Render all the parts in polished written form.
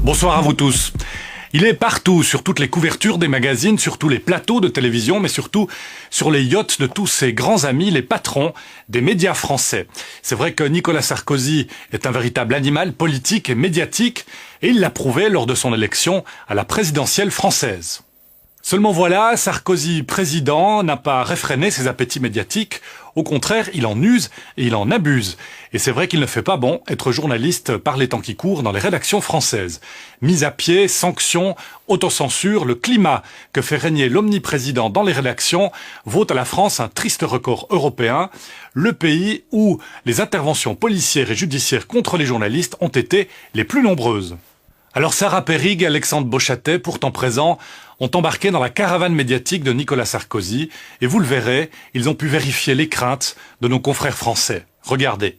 Bonsoir à vous tous. Il est partout, sur toutes les couvertures des magazines, sur tous les plateaux de télévision, mais surtout sur les yachts de tous ses grands amis, les patrons des médias français. C'est vrai que Nicolas Sarkozy est un véritable animal politique et médiatique, et il l'a prouvé lors de son élection à la présidentielle française. Seulement voilà, Sarkozy, président, n'a pas réfréné ses appétits médiatiques. Au contraire, il en use et il en abuse. Et c'est vrai qu'il ne fait pas bon être journaliste par les temps qui courent dans les rédactions françaises. Mise à pied, sanctions, autocensure, le climat que fait régner l'omniprésident dans les rédactions vaut à la France un triste record européen. Le pays où les interventions policières et judiciaires contre les journalistes ont été les plus nombreuses. Alors Sarah Perrig et Alexandre Beauchâtet, pourtant présents, ont embarqué dans la caravane médiatique de Nicolas Sarkozy et vous le verrez, ils ont pu vérifier les craintes de nos confrères français. Regardez.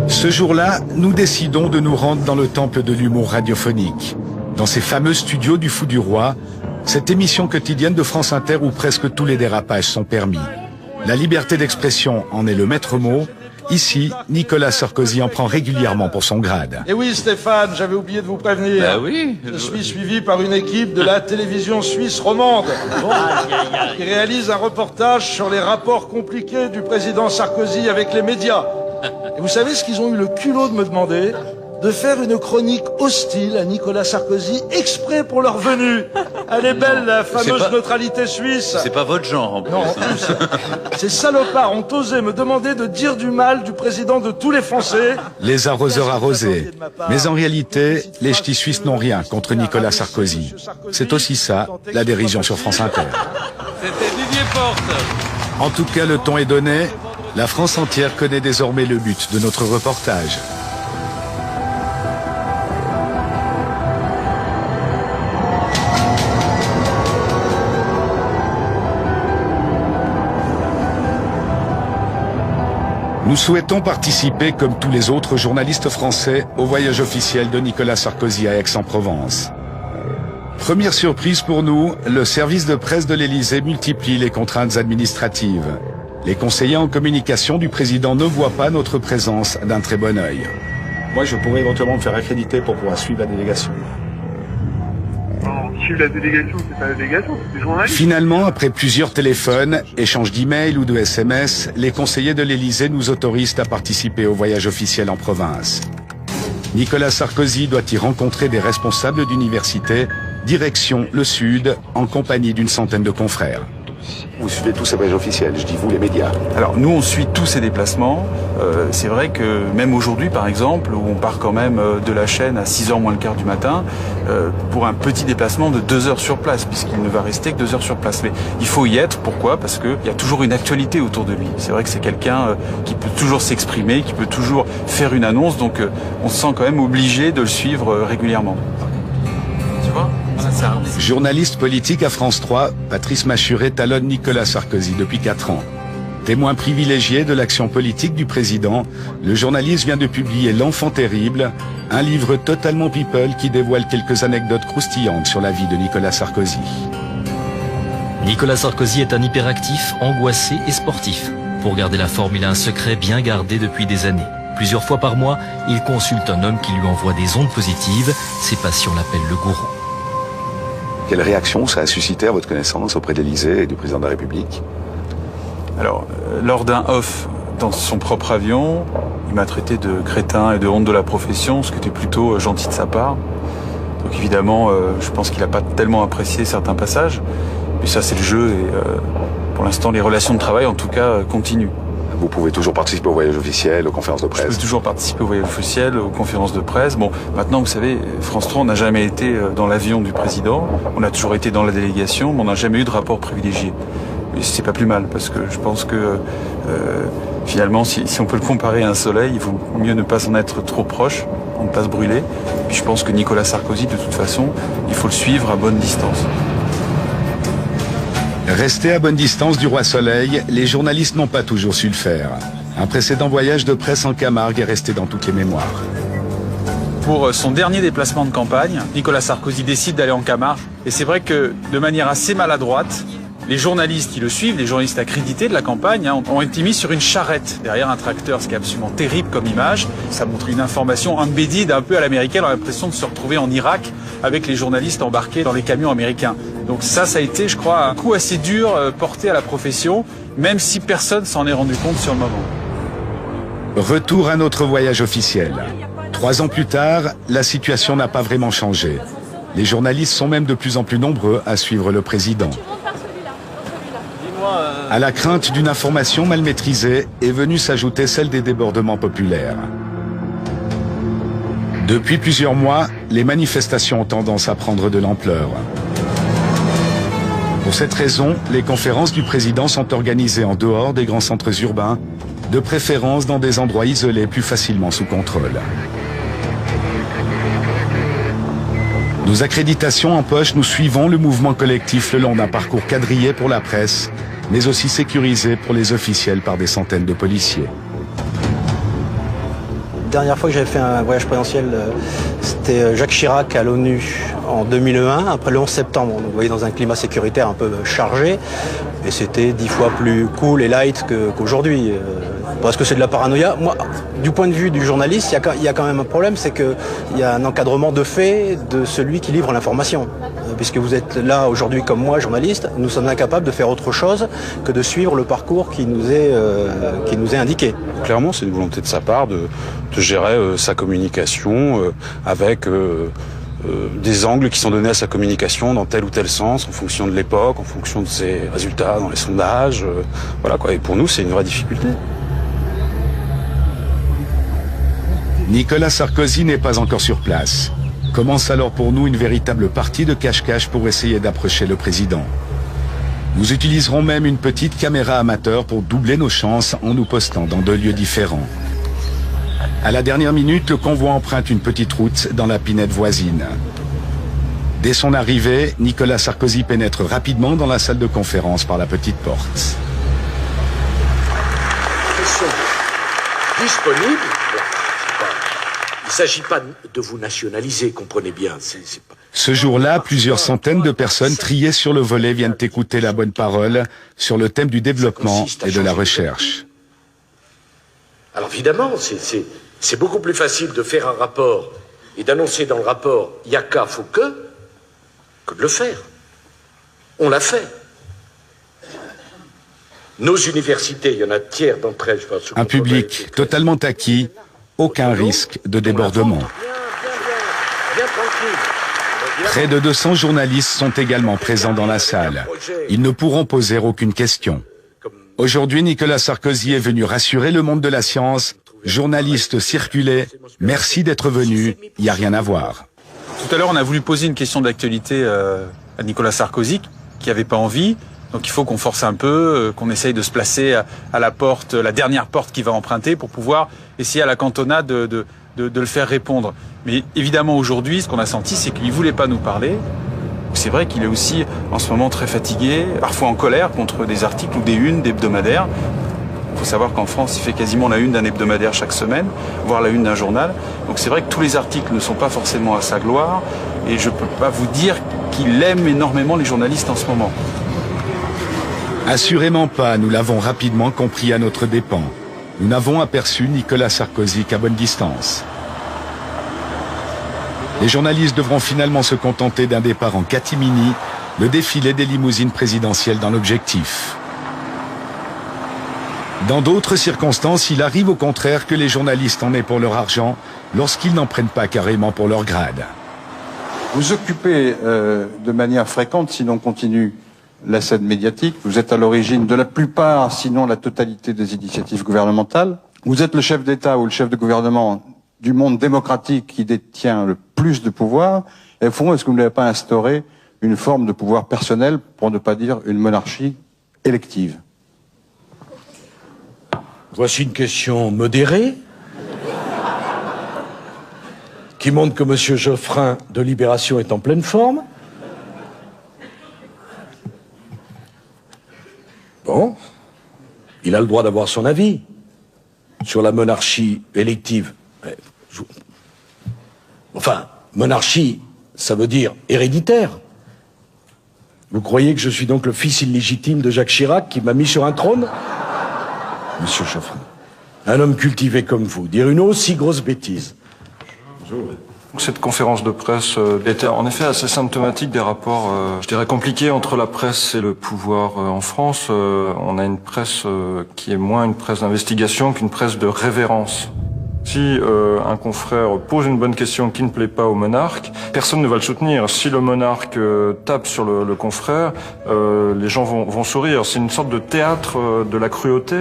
Ce jour-là, nous décidons de nous rendre dans le temple de l'humour radiophonique, dans ces fameux studios du Fou du Roi, cette émission quotidienne de France Inter où presque tous les dérapages sont permis. La liberté d'expression en est le maître mot. Ici, Nicolas Sarkozy en prend régulièrement pour son grade. Et oui Stéphane, j'avais oublié de vous prévenir. Bah oui. Je suis suivi par une équipe de la télévision suisse romande qui réalise un reportage sur les rapports compliqués du président Sarkozy avec les médias. Et vous savez ce qu'ils ont eu le culot de me demander? De faire une chronique hostile à Nicolas Sarkozy exprès pour leur venue. Elle est belle, la fameuse neutralité suisse. C'est pas votre genre en plus. Non, en plus, ces salopards ont osé me demander de dire du mal du président de tous les Français. Les arroseurs arrosés. Mais en réalité, les ch'tis suisses n'ont rien contre Nicolas Sarkozy. C'est aussi ça, la dérision sur France Inter. C'était Didier Porte. En tout cas, le ton est donné. La France entière connaît désormais le but de notre reportage. Nous souhaitons participer, comme tous les autres journalistes français, au voyage officiel de Nicolas Sarkozy à Aix-en-Provence. Première surprise pour nous, le service de presse de l'Élysée multiplie les contraintes administratives. Les conseillers en communication du président ne voient pas notre présence d'un très bon œil. Moi, je pourrais éventuellement me faire accréditer pour pouvoir suivre la délégation. Suivre la délégation, c'est pas la délégation, c'est des journalistes. Finalement, après plusieurs téléphones, échanges d'emails ou de SMS, les conseillers de l'Élysée nous autorisent à participer au voyage officiel en province. Nicolas Sarkozy doit y rencontrer des responsables d'université, direction le Sud, en compagnie d'une centaine de confrères. Vous suivez tous ces voyages officiels, je dis vous, les médias. Alors nous on suit tous ces déplacements. C'est vrai que même aujourd'hui par exemple, où on part quand même de la chaîne à 6h moins le quart du matin, pour un petit déplacement de 2 heures sur place, puisqu'il ne va rester que 2 heures sur place. Mais il faut y être, pourquoi? Parce qu'il y a toujours une actualité autour de lui. C'est vrai que c'est quelqu'un qui peut toujours s'exprimer, qui peut toujours faire une annonce, donc on se sent quand même obligé de le suivre régulièrement. Tu vois? Journaliste politique à France 3, Patrice Machuret talonne Nicolas Sarkozy depuis 4 ans. Témoin privilégié de l'action politique du président, le journaliste vient de publier L'Enfant terrible, un livre totalement people qui dévoile quelques anecdotes croustillantes sur la vie de Nicolas Sarkozy. Nicolas Sarkozy est un hyperactif, angoissé et sportif. Pour garder la forme, il a un secret bien gardé depuis des années. Plusieurs fois par mois, il consulte un homme qui lui envoie des ondes positives. Ses patients l'appellent le gourou. Quelle réaction ça a suscité à votre connaissance auprès de l'Élysée et du président de la République? Alors, lors d'un off dans son propre avion, il m'a traité de crétin et de honte de la profession, ce qui était plutôt gentil de sa part. Donc évidemment, je pense qu'il n'a pas tellement apprécié certains passages. Mais ça, c'est le jeu et pour l'instant, les relations de travail, en tout cas, continuent. Vous pouvez toujours participer au voyage officiel, aux conférences de presse? Je peux toujours participer au voyage officiel, aux conférences de presse. Bon, maintenant, vous savez, France 3, on n'a jamais été dans l'avion du président. On a toujours été dans la délégation, mais on n'a jamais eu de rapport privilégié. Et c'est pas plus mal, parce que je pense que finalement, si on peut le comparer à un soleil, il vaut mieux ne pas en être trop proche, pour ne pas se brûler. Et puis je pense que Nicolas Sarkozy, de toute façon, il faut le suivre à bonne distance. Restés à bonne distance du roi Soleil, les journalistes n'ont pas toujours su le faire. Un précédent voyage de presse en Camargue est resté dans toutes les mémoires. Pour son dernier déplacement de campagne, Nicolas Sarkozy décide d'aller en Camargue. Et c'est vrai que, de manière assez maladroite, Les journalistes qui le suivent, les journalistes accrédités de la campagne, ont été mis sur une charrette derrière un tracteur, ce qui est absolument terrible comme image. Ça montre une information embedded un peu à l'américaine, on a l'impression de se retrouver en Irak avec les journalistes embarqués dans les camions américains. Donc ça a été, je crois, un coup assez dur porté à la profession, même si personne s'en est rendu compte sur le moment. Retour à notre voyage officiel. 3 ans plus tard, la situation n'a pas vraiment changé. Les journalistes sont même de plus en plus nombreux à suivre le président. À la crainte d'une information mal maîtrisée est venue s'ajouter celle des débordements populaires. Depuis plusieurs mois, les manifestations ont tendance à prendre de l'ampleur. Pour cette raison, les conférences du président sont organisées en dehors des grands centres urbains, de préférence dans des endroits isolés plus facilement sous contrôle. Nos accréditations en poche, nous suivons le mouvement collectif le long d'un parcours quadrillé pour la presse, mais aussi sécurisé pour les officiels par des centaines de policiers. La dernière fois que j'avais fait un voyage présidentiel, c'était Jacques Chirac à l'ONU en 2001, après le 11 septembre. Donc, vous voyez, dans un climat sécuritaire un peu chargé, et c'était 10 fois plus cool et light qu'aujourd'hui. Parce que c'est de la paranoïa. Moi, du point de vue du journaliste, il y a quand même un problème, c'est qu'il y a un encadrement de fait de celui qui livre l'information. Puisque vous êtes là aujourd'hui comme moi, journaliste, nous sommes incapables de faire autre chose que de suivre le parcours qui nous est indiqué. Clairement, c'est une volonté de sa part de gérer sa communication avec des angles qui sont donnés à sa communication dans tel ou tel sens, en fonction de l'époque, en fonction de ses résultats dans les sondages. Voilà quoi. Et pour nous, c'est une vraie difficulté. Nicolas Sarkozy n'est pas encore sur place. Commence alors pour nous une véritable partie de cache-cache pour essayer d'approcher le président. Nous utiliserons même une petite caméra amateur pour doubler nos chances en nous postant dans 2 lieux différents. À la dernière minute, le convoi emprunte une petite route dans la pinède voisine. Dès son arrivée, Nicolas Sarkozy pénètre rapidement dans la salle de conférence par la petite porte. Ils sont disponibles. Il ne s'agit pas de vous nationaliser, comprenez bien. Ce jour-là, plusieurs centaines de personnes triées sur le volet viennent écouter la bonne parole sur le thème du développement et de la recherche. Alors évidemment, c'est beaucoup plus facile de faire un rapport et d'annoncer dans le rapport « Yaka, faut que de le faire. On l'a fait. Nos universités, il y en a tiers d'entre elles, je pense. Un public totalement acquis, aucun risque de débordement. Près de 200 journalistes sont également présents dans la salle. Ils ne pourront poser aucune question. Aujourd'hui, Nicolas Sarkozy est venu rassurer le monde de la science. Journalistes, circulez, merci d'être venus, il n'y a rien à voir. Tout à l'heure, on a voulu poser une question d'actualité à Nicolas Sarkozy, qui n'avait pas envie. Donc il faut qu'on force un peu, qu'on essaye de se placer à la porte, la dernière porte qu'il va emprunter pour pouvoir essayer à la cantonade de le faire répondre. Mais évidemment aujourd'hui, ce qu'on a senti, c'est qu'il ne voulait pas nous parler. C'est vrai qu'il est aussi en ce moment très fatigué, parfois en colère contre des articles ou des unes d'hebdomadaires. Il faut savoir qu'en France, il fait quasiment la une d'un hebdomadaire chaque semaine, voire la une d'un journal. Donc c'est vrai que tous les articles ne sont pas forcément à sa gloire. Et je ne peux pas vous dire qu'il aime énormément les journalistes en ce moment. Assurément pas, nous l'avons rapidement compris à notre dépens. Nous n'avons aperçu Nicolas Sarkozy qu'à bonne distance. Les journalistes devront finalement se contenter d'un départ en catimini, le défilé des limousines présidentielles dans l'objectif. Dans d'autres circonstances, il arrive au contraire que les journalistes en aient pour leur argent lorsqu'ils n'en prennent pas carrément pour leur grade. Vous occupez de manière fréquente, sinon continue, la scène médiatique. Vous êtes à l'origine de la plupart, sinon la totalité des initiatives gouvernementales. Vous êtes le chef d'État ou le chef de gouvernement du monde démocratique qui détient le plus de pouvoir. Et au fond, est-ce que vous n'avez pas instauré une forme de pouvoir personnel, pour ne pas dire une monarchie élective? Voici une question modérée, qui montre que M. Geoffrin de Libération est en pleine forme. Bon, il a le droit d'avoir son avis sur la monarchie élective. Enfin, monarchie, ça veut dire héréditaire. Vous croyez que je suis donc le fils illégitime de Jacques Chirac qui m'a mis sur un trône? Monsieur Geoffroy, un homme cultivé comme vous, dire une aussi grosse bêtise. Cette conférence de presse était en effet assez symptomatique des rapports, je dirais, compliqués entre la presse et le pouvoir en France. On a une presse qui est moins une presse d'investigation qu'une presse de révérence. Si un confrère pose une bonne question qui ne plaît pas au monarque, personne ne va le soutenir. Si le monarque tape sur le confrère, les gens vont sourire. C'est une sorte de théâtre de la cruauté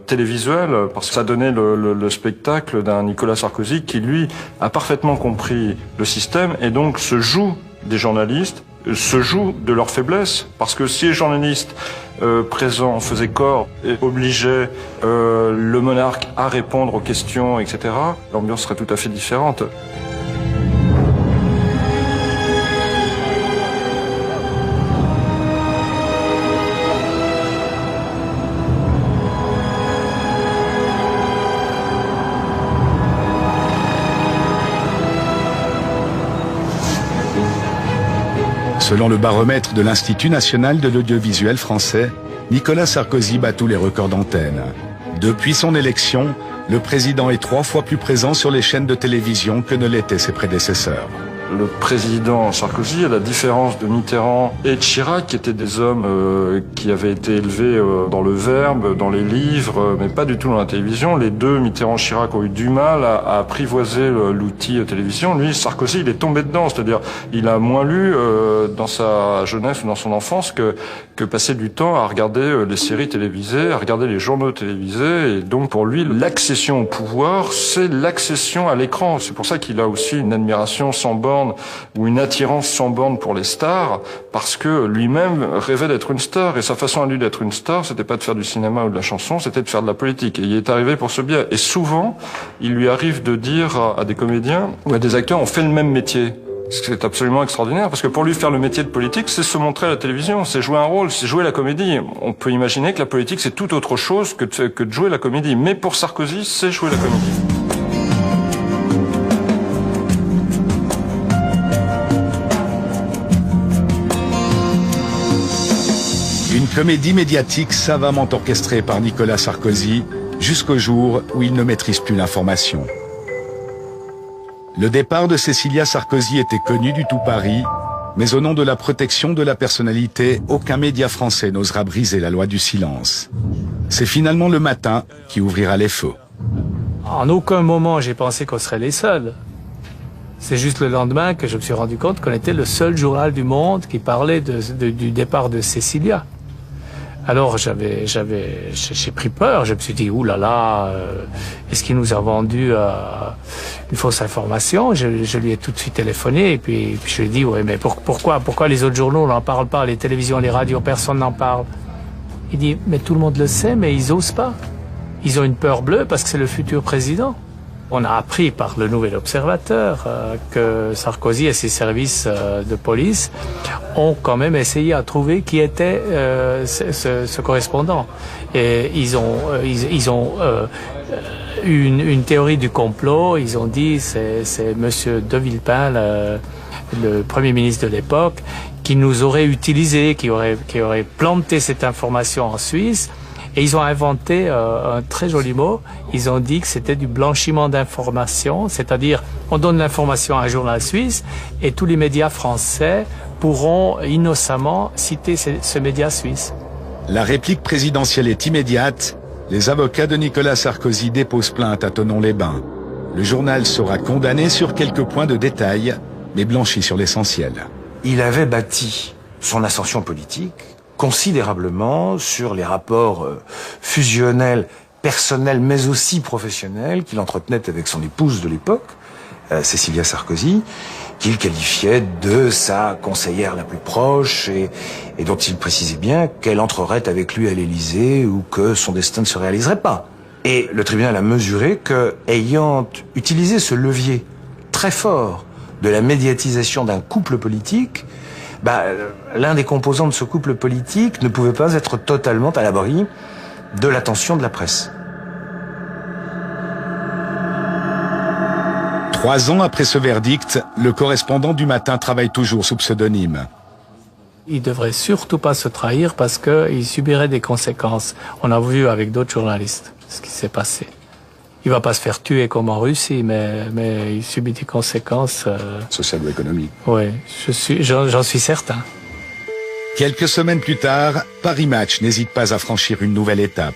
télévisuelle, parce que ça donnait le spectacle d'un Nicolas Sarkozy qui, lui, a parfaitement compris le système et donc se joue des journalistes, se joue de leur faiblesse, parce que si les journalistes présents faisaient corps et obligeaient le monarque à répondre aux questions, etc., l'ambiance serait tout à fait différente. Selon le baromètre de l'Institut national de l'audiovisuel français, Nicolas Sarkozy bat tous les records d'antenne. Depuis son élection, le président est 3 fois plus présent sur les chaînes de télévision que ne l'étaient ses prédécesseurs. Le président Sarkozy, à la différence de Mitterrand et de Chirac, qui étaient des hommes qui avaient été élevés dans le verbe, dans les livres, mais pas du tout dans la télévision. Les deux, Mitterrand et Chirac, ont eu du mal à apprivoiser l'outil télévision. Lui, Sarkozy, il est tombé dedans, c'est-à-dire il a moins lu dans sa jeunesse ou dans son enfance que passer du temps à regarder les séries télévisées, à regarder les journaux télévisés. Et donc pour lui, l'accession au pouvoir, c'est l'accession à l'écran. C'est pour ça qu'il a aussi une admiration sans borne ou une attirance sans borne pour les stars, parce que lui-même rêvait d'être une star, et sa façon à lui d'être une star, c'était pas de faire du cinéma ou de la chanson, c'était de faire de la politique, et il est arrivé pour ce biais. Et souvent, il lui arrive de dire à des comédiens ou à des acteurs, on fait le même métier. C'est absolument extraordinaire, parce que pour lui, faire le métier de politique, c'est se montrer à la télévision, c'est jouer un rôle, c'est jouer la comédie. On peut imaginer que la politique, c'est tout autre chose que de jouer la comédie, mais pour Sarkozy, c'est jouer la comédie. Une comédie médiatique savamment orchestrée par Nicolas Sarkozy jusqu'au jour où il ne maîtrise plus l'information. Le départ de Cécilia Sarkozy était connu du tout Paris, mais au nom de la protection de la personnalité, aucun média français n'osera briser la loi du silence. C'est finalement Le Matin qui ouvrira les feux. En aucun moment j'ai pensé qu'on serait les seuls. C'est juste le lendemain que je me suis rendu compte qu'on était le seul journal du monde qui parlait du départ de Cécilia. Alors j'ai pris peur, je me suis dit, oulala, est-ce qu'il nous a vendu une fausse information? Je lui ai tout de suite téléphoné et puis je lui ai dit, ouais, mais pourquoi les autres journaux n'en parlent pas, les télévisions, les radios, personne n'en parle? Il dit, mais tout le monde le sait, mais ils osent pas. Ils ont une peur bleue parce que c'est le futur président. On a appris par le Nouvel Observateur que Sarkozy et ses services de police ont quand même essayé à trouver qui était ce correspondant. Et ils ont eu une théorie du complot. Ils ont dit c'est Monsieur De Villepin, le Premier ministre de l'époque, qui nous aurait utilisé, qui aurait planté cette information en Suisse. Et ils ont inventé un très joli mot. Ils ont dit que c'était du blanchiment d'informations, c'est-à-dire on donne l'information à un journal suisse et tous les médias français pourront innocemment citer ce média suisse. La réplique présidentielle est immédiate. Les avocats de Nicolas Sarkozy déposent plainte à Thonon-les-Bains. Le journal sera condamné sur quelques points de détail, mais blanchi sur l'essentiel. Il avait bâti son ascension politique considérablement sur les rapports fusionnels, personnels, mais aussi professionnels qu'il entretenait avec son épouse de l'époque, Cécilia Sarkozy, qu'il qualifiait de sa conseillère la plus proche et dont il précisait bien qu'elle entrerait avec lui à l'Élysée ou que son destin ne se réaliserait pas. Et le tribunal a mesuré que, ayant utilisé ce levier très fort de la médiatisation d'un couple politique, l'un des composants de ce couple politique ne pouvait pas être totalement à l'abri de l'attention de la presse. 3 ans après ce verdict, le correspondant du Matin travaille toujours sous pseudonyme. Il devrait surtout pas se trahir parce qu'il subirait des conséquences. On a vu avec d'autres journalistes ce qui s'est passé. Il va pas se faire tuer comme en Russie, mais il subit des conséquences. Sociales ou économiques. Oui, j'en suis certain. Quelques semaines plus tard, Paris Match n'hésite pas à franchir une nouvelle étape.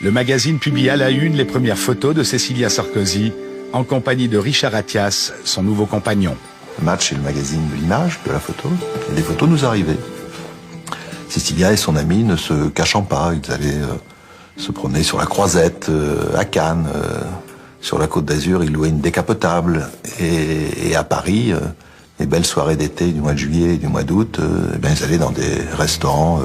Le magazine publie à la une les premières photos de Cécilia Sarkozy en compagnie de Richard Attias, son nouveau compagnon. Match est le magazine de l'image, de la photo, et des photos nous arrivaient. Cécilia et son ami ne se cachant pas, ils allaient se promener sur la Croisette, à Cannes, sur la Côte d'Azur, ils louaient une décapotable, et à Paris, les belles soirées d'été du mois de juillet et du mois d'août, ils allaient dans des restaurants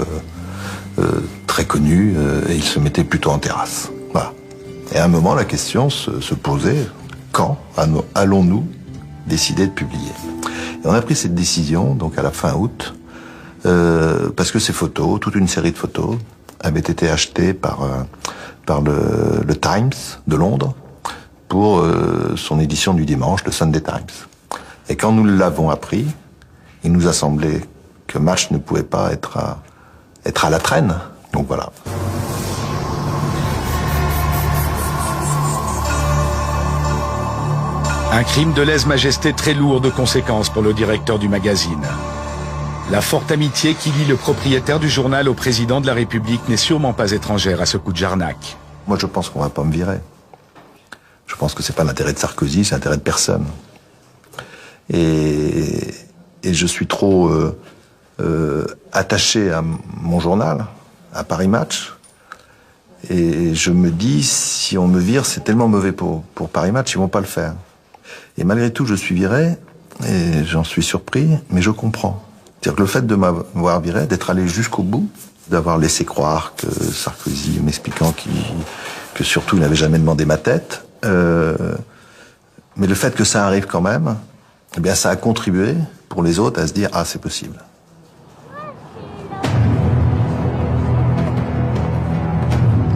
très connus, et ils se mettaient plutôt en terrasse. Voilà. Et à un moment, la question se posait, quand allons-nous décider de publier? Et on a pris cette décision, donc à la fin août, parce que ces photos, toute une série de photos, avaient été achetées par le Times de Londres pour son édition du dimanche, le Sunday Times. Et quand nous l'avons appris, il nous a semblé que Match ne pouvait pas être à la traîne. Donc voilà. Un crime de lèse-majesté très lourd de conséquences pour le directeur du magazine. La forte amitié qui lie le propriétaire du journal au président de la République n'est sûrement pas étrangère à ce coup de jarnac. Moi, je pense qu'on va pas me virer. Je pense que c'est pas l'intérêt de Sarkozy, c'est l'intérêt de personne. Et je suis trop attaché à mon journal, à Paris Match. Et je me dis, si on me vire, c'est tellement mauvais pour Paris Match, ils vont pas le faire. Et malgré tout, je suis viré, et j'en suis surpris, mais je comprends. C'est-à-dire que le fait de m'avoir viré, d'être allé jusqu'au bout, d'avoir laissé croire que Sarkozy, m'expliquant que surtout il n'avait jamais demandé ma tête, mais le fait que ça arrive quand même, eh bien ça a contribué pour les autres à se dire « Ah, c'est possible ».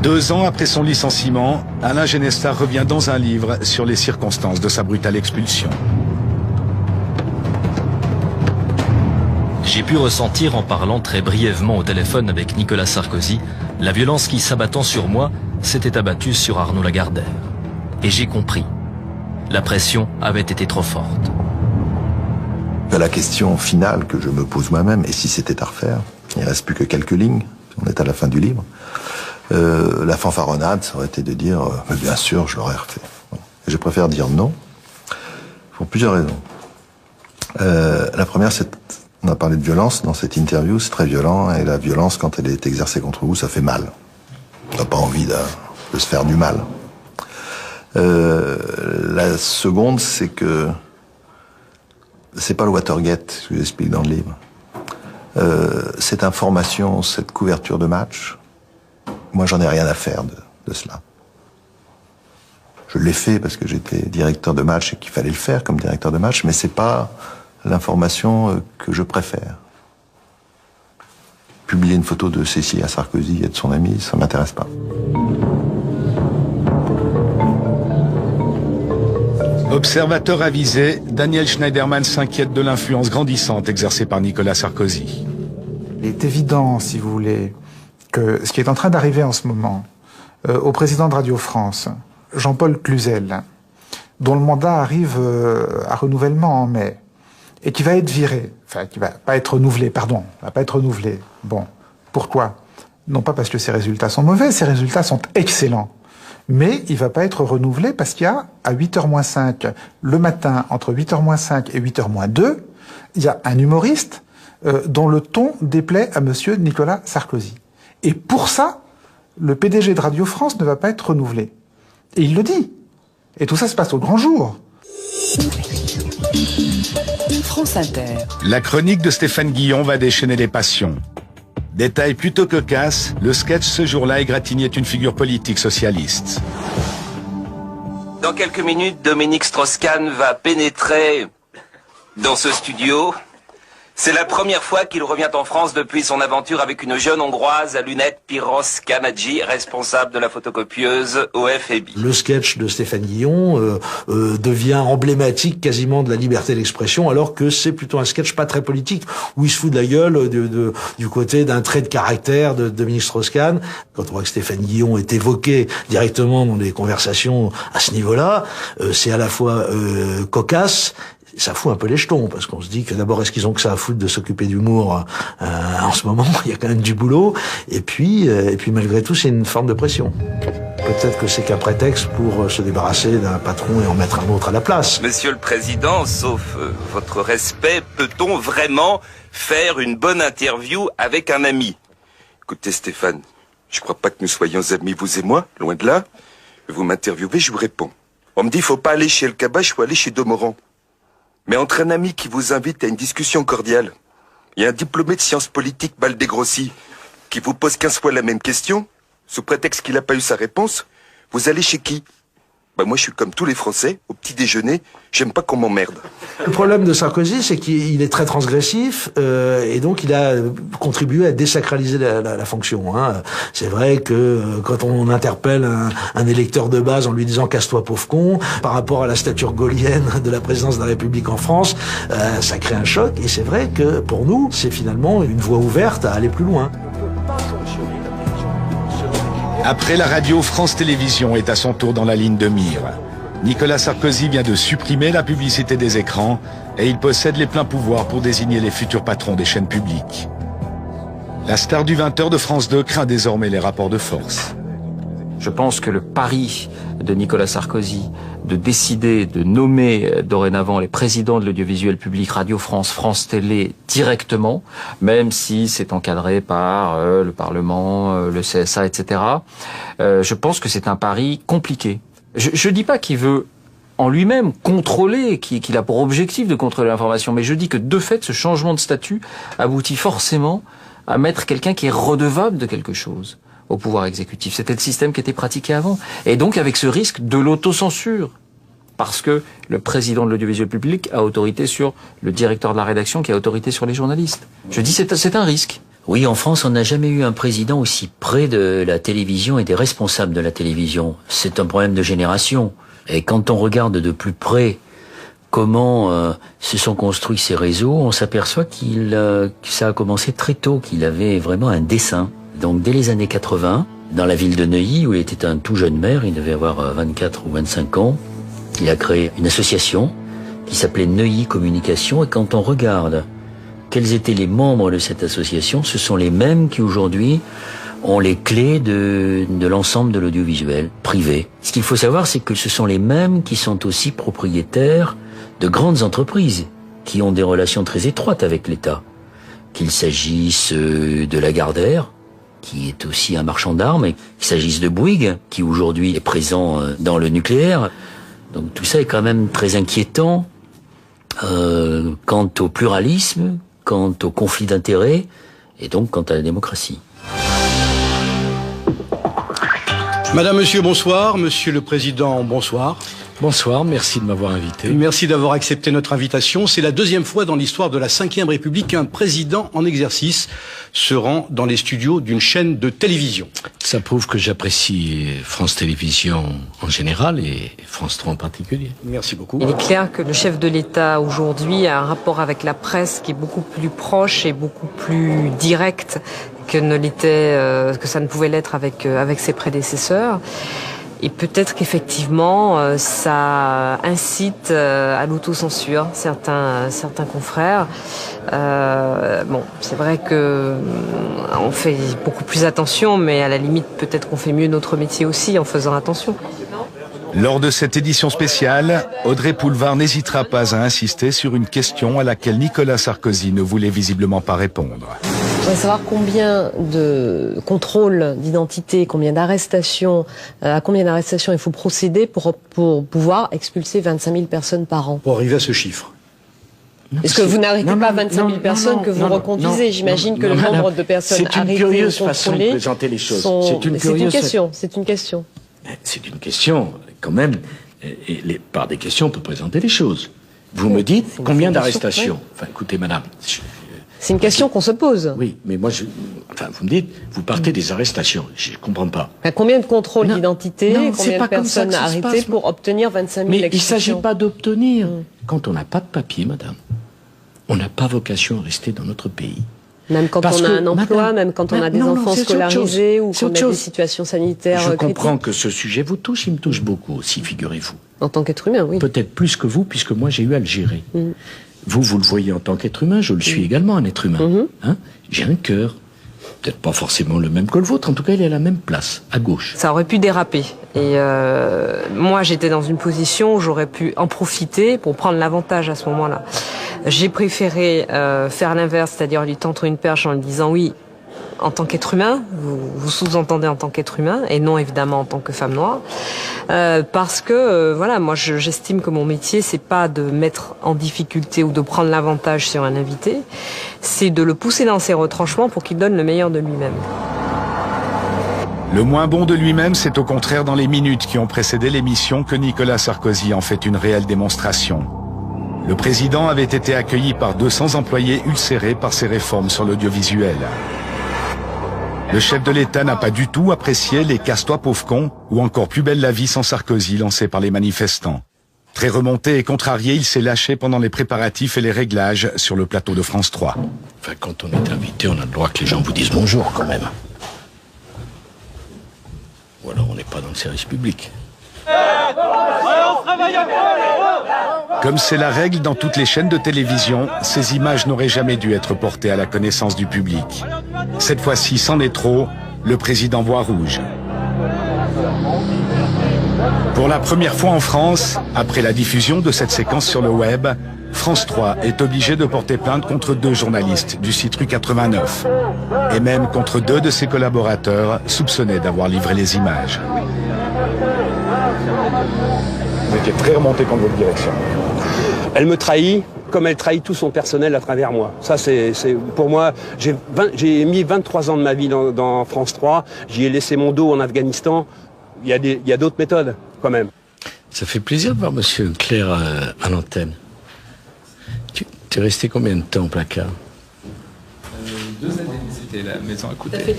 2 ans après son licenciement, Alain Genesta revient dans un livre sur les circonstances de sa brutale expulsion. J'ai pu ressentir en parlant très brièvement au téléphone avec Nicolas Sarkozy la violence qui, s'abattant sur moi, s'était abattue sur Arnaud Lagardère. Et j'ai compris. La pression avait été trop forte. La question finale que je me pose moi-même, et si c'était à refaire, il ne reste plus que quelques lignes, on est à la fin du livre, la fanfaronnade, ça aurait été de dire mais bien sûr, je l'aurais refait. Bon. Et je préfère dire non, pour plusieurs raisons. La première, c'est on a parlé de violence dans cette interview, c'est très violent, et la violence, quand elle est exercée contre vous, ça fait mal. On n'a pas envie de se faire du mal. La seconde, c'est que c'est pas le Watergate, je vous explique dans le livre. Cette information, cette couverture de match, moi j'en ai rien à faire de cela. Je l'ai fait parce que j'étais directeur de match et qu'il fallait le faire comme directeur de match, mais c'est pas l'information que je préfère. Publier une photo de Cécilia Sarkozy et de son ami, ça m'intéresse pas. Observateur avisé, Daniel Schneiderman s'inquiète de l'influence grandissante exercée par Nicolas Sarkozy. Il est évident, si vous voulez, que ce qui est en train d'arriver en ce moment au président de Radio France, Jean-Paul Cluzel, dont le mandat arrive à renouvellement en mai, et qui va être viré, enfin qui va pas être renouvelé, va pas être renouvelé. Bon, pourquoi? Non pas parce que ses résultats sont mauvais, ses résultats sont excellents. Mais il va pas être renouvelé parce qu'il y a, à 8h-5, le matin, entre 8h-5 et 8h-2, il y a un humoriste dont le ton déplaît à monsieur Nicolas Sarkozy. Et pour ça, le PDG de Radio France ne va pas être renouvelé. Et il le dit. Et tout ça se passe au grand jour. France Inter. La chronique de Stéphane Guillon va déchaîner les passions. Détail plutôt cocasse, le sketch ce jour-là égratignait une figure politique socialiste. Dans quelques minutes, Dominique Strauss-Kahn va pénétrer dans ce studio. C'est la première fois qu'il revient en France depuis son aventure avec une jeune Hongroise à lunettes, Piros Kanadji, responsable de la photocopieuse OFEBI. Le sketch de Stéphane Guillon devient emblématique quasiment de la liberté d'expression, alors que c'est plutôt un sketch pas très politique, où il se fout de la gueule du côté d'un trait de caractère de Dominique Strauss-Kahn. Quand on voit que Stéphane Guillon est évoqué directement dans les conversations à ce niveau-là, c'est à la fois cocasse, ça fout un peu les jetons, parce qu'on se dit que d'abord, est-ce qu'ils ont que ça à foutre de s'occuper d'humour en ce moment? Il y a quand même du boulot. Et puis malgré tout, c'est une forme de pression. Peut-être que c'est qu'un prétexte pour se débarrasser d'un patron et en mettre un autre à la place. Monsieur le Président, sauf votre respect, peut-on vraiment faire une bonne interview avec un ami? Écoutez Stéphane, je crois pas que nous soyons amis, vous et moi, loin de là. Vous m'interviewez, je vous réponds. On me dit, faut pas aller chez El Kabbach, faut aller chez Domoran. Mais entre un ami qui vous invite à une discussion cordiale et un diplômé de sciences politiques mal dégrossi qui vous pose 15 fois la même question, sous prétexte qu'il n'a pas eu sa réponse, vous allez chez qui? Moi je suis comme tous les Français, au petit déjeuner, j'aime pas qu'on m'emmerde. Le problème de Sarkozy, c'est qu'il est très transgressif et donc il a contribué à désacraliser la fonction. Hein. C'est vrai que quand on interpelle un électeur de base en lui disant « casse-toi pauvre con », par rapport à la stature gaullienne de la présidence de la République en France, ça crée un choc et c'est vrai que pour nous, c'est finalement une voie ouverte à aller plus loin. Après la radio, France Télévisions est à son tour dans la ligne de mire. Nicolas Sarkozy vient de supprimer la publicité des écrans et il possède les pleins pouvoirs pour désigner les futurs patrons des chaînes publiques. La star du 20h de France 2 craint désormais les rapports de force. Je pense que le pari de Nicolas Sarkozy de décider de nommer dorénavant les présidents de l'audiovisuel public, Radio France, France Télé, directement, même si c'est encadré par le Parlement, le CSA, etc., je pense que c'est un pari compliqué. Je dis pas qu'il veut en lui-même contrôler, qu'il a pour objectif de contrôler l'information, mais je dis que de fait, ce changement de statut aboutit forcément à mettre quelqu'un qui est redevable de quelque chose au pouvoir exécutif. C'était le système qui était pratiqué avant. Et donc avec ce risque de l'autocensure. Parce que le président de l'audiovisuel public a autorité sur le directeur de la rédaction qui a autorité sur les journalistes. Je dis c'est un risque. Oui, en France, on n'a jamais eu un président aussi près de la télévision et des responsables de la télévision. C'est un problème de génération. Et quand on regarde de plus près comment se sont construits ces réseaux, on s'aperçoit que ça a commencé très tôt, qu'il avait vraiment un dessein. Donc dès les années 80, dans la ville de Neuilly, où il était un tout jeune maire, il devait avoir 24 ou 25 ans, il a créé une association qui s'appelait Neuilly Communication. Et quand on regarde quels étaient les membres de cette association, ce sont les mêmes qui aujourd'hui ont les clés de l'ensemble de l'audiovisuel privé. Ce qu'il faut savoir, c'est que ce sont les mêmes qui sont aussi propriétaires de grandes entreprises, qui ont des relations très étroites avec l'État. Qu'il s'agisse de Lagardère, qui est aussi un marchand d'armes, et qu'il s'agisse de Bouygues, qui aujourd'hui est présent dans le nucléaire. Donc tout ça est quand même très inquiétant quant au pluralisme, quant au conflit d'intérêts, et donc quant à la démocratie. Madame, Monsieur, bonsoir. Monsieur le Président, bonsoir. Bonsoir, merci de m'avoir invité. Merci d'avoir accepté notre invitation. C'est la deuxième fois dans l'histoire de la Ve République qu'un président en exercice se rend dans les studios d'une chaîne de télévision. Ça prouve que j'apprécie France Télévisions en général et France 3 en particulier. Merci beaucoup. Il est clair que le chef de l'État aujourd'hui a un rapport avec la presse qui est beaucoup plus proche et beaucoup plus direct que ça ne pouvait l'être avec ses prédécesseurs. Et peut-être qu'effectivement, ça incite à l'autocensure certains confrères. Bon, c'est vrai que on fait beaucoup plus attention, mais à la limite, peut-être qu'on fait mieux notre métier aussi en faisant attention. Lors de cette édition spéciale, Audrey Poulevard n'hésitera pas à insister sur une question à laquelle Nicolas Sarkozy ne voulait visiblement pas répondre. Je voudrais savoir combien de contrôles d'identité, combien d'arrestations, à combien d'arrestations il faut procéder pour pouvoir expulser 25 000 personnes par an. Pour arriver à ce chiffre. Est-ce que vous n'arrêtez pas 25 000 personnes que vous reconduisez? J'imagine que le nombre de personnes arrêtées ou contrôlées... C'est une curieuse façon de présenter les choses. C'est une question. C'est une question, quand même. Et par des questions, on peut présenter les choses. Vous me dites combien d'arrestations? Enfin, écoutez, madame... C'est une question qu'on se pose. Oui, mais moi, vous me dites, vous partez des arrestations. Je ne comprends pas. Combien de contrôles d'identité, combien de personnes arrêtées pour obtenir 25 000 Mais il ne expulsions? s'agit pas d'obtenir. Quand on n'a pas de papier, madame, on n'a pas vocation à rester dans notre pays. Même quand on a un emploi, même quand on a des enfants scolarisés ou qu'on a des situations sanitaires critiques. Je comprends que ce sujet vous touche, il me touche beaucoup aussi, figurez-vous. En tant qu'être humain, oui. Peut-être plus que vous, puisque moi j'ai eu à le gérer. Vous le voyez en tant qu'être humain, je le suis également un être humain. Hein, j'ai un cœur, peut-être pas forcément le même que le vôtre, en tout cas il est à la même place, à gauche. Ça aurait pu déraper. Et moi j'étais dans une position où j'aurais pu en profiter pour prendre l'avantage à ce moment-là. J'ai préféré faire l'inverse, c'est-à-dire lui tendre une perche en lui disant oui, en tant qu'être humain, vous sous-entendez en tant qu'être humain, et non évidemment en tant que femme noire, parce que voilà, moi j'estime que mon métier c'est pas de mettre en difficulté ou de prendre l'avantage sur un invité, c'est de le pousser dans ses retranchements pour qu'il donne le meilleur de lui-même. Le moins bon de lui-même, c'est au contraire dans les minutes qui ont précédé l'émission que Nicolas Sarkozy en fait une réelle démonstration. Le président avait été accueilli par 200 employés ulcérés par ses réformes sur l'audiovisuel. Le chef de l'État n'a pas du tout apprécié les « casse-toi pauvre con » ou encore « plus belle la vie sans Sarkozy » lancés par les manifestants. Très remonté et contrarié, il s'est lâché pendant les préparatifs et les réglages sur le plateau de France 3. Enfin, quand on est invité, on a le droit que les gens vous disent bonjour quand même. Ou alors on n'est pas dans le service public. Comme c'est la règle dans toutes les chaînes de télévision, ces images n'auraient jamais dû être portées à la connaissance du public. Cette fois-ci, c'en est trop, le président voit rouge. Pour la première fois en France, après la diffusion de cette séquence sur le web, France 3 est obligé de porter plainte contre 2 journalistes du site Rue 89, et même contre 2 de ses collaborateurs soupçonnés d'avoir livré les images. Vous étiez très remonté contre votre direction. Elle me trahit comme elle trahit tout son personnel à travers moi. Ça, c'est pour moi, j'ai mis 23 ans de ma vie dans France 3, j'y ai laissé mon dos en Afghanistan. Il y a d'autres méthodes, quand même. Ça fait plaisir de voir Monsieur Clerc à l'antenne. Tu es resté combien de temps au placard 2 années, c'était la maison à côté.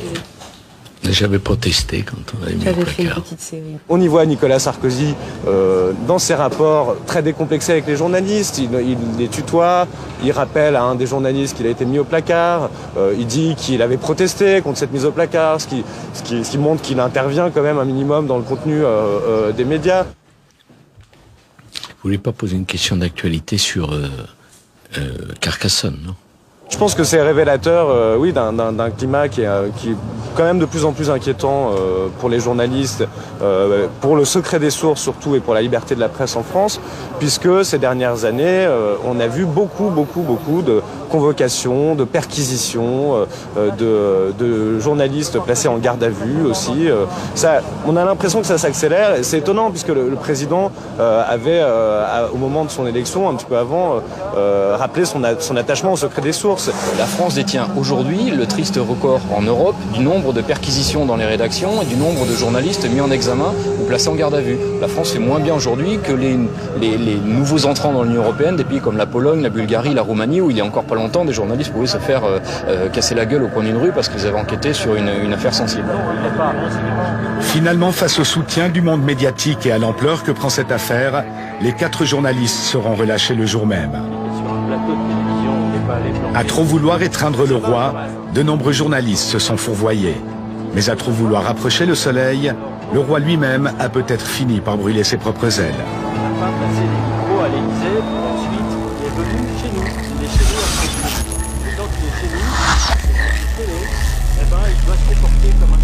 J'avais protesté quand on avait mis au placard. On y voit Nicolas Sarkozy dans ses rapports très décomplexés avec les journalistes. Il les tutoie, il rappelle à un des journalistes qu'il a été mis au placard. Il dit qu'il avait protesté contre cette mise au placard, ce qui montre qu'il intervient quand même un minimum dans le contenu des médias. Vous voulez pas poser une question d'actualité sur Carcassonne, non? Je pense que c'est révélateur, oui, d'un climat qui est quand même de plus en plus inquiétant pour les journalistes, pour le secret des sources surtout et pour la liberté de la presse en France, puisque ces dernières années, on a vu beaucoup de convocations, de perquisitions, de journalistes placés en garde à vue aussi. On a l'impression que ça s'accélère, et c'est étonnant puisque le président avait, au moment de son élection, un petit peu avant, rappelé son attachement au secret des sources. La France détient aujourd'hui le triste record en Europe du nombre de perquisitions dans les rédactions et du nombre de journalistes mis en examen ou placés en garde à vue. La France fait moins bien aujourd'hui que les nouveaux entrants dans l'Union européenne, des pays comme la Pologne, la Bulgarie, la Roumanie, où il y a encore pas longtemps, des journalistes pouvaient se faire casser la gueule au coin d'une rue parce qu'ils avaient enquêté sur une affaire sensible. Finalement, face au soutien du monde médiatique et à l'ampleur que prend cette affaire, les 4 journalistes seront relâchés le jour même. À trop vouloir étreindre le roi, de nombreux journalistes se sont fourvoyés. Mais à trop vouloir rapprocher le soleil, le roi lui-même a peut-être fini par brûler ses propres ailes. On n'a pas passé les micros à l'Élysée, ensuite il est venu chez nous. Il est chez nous après. Et quand il est chez nous, eh ben, il doit se comporter comme un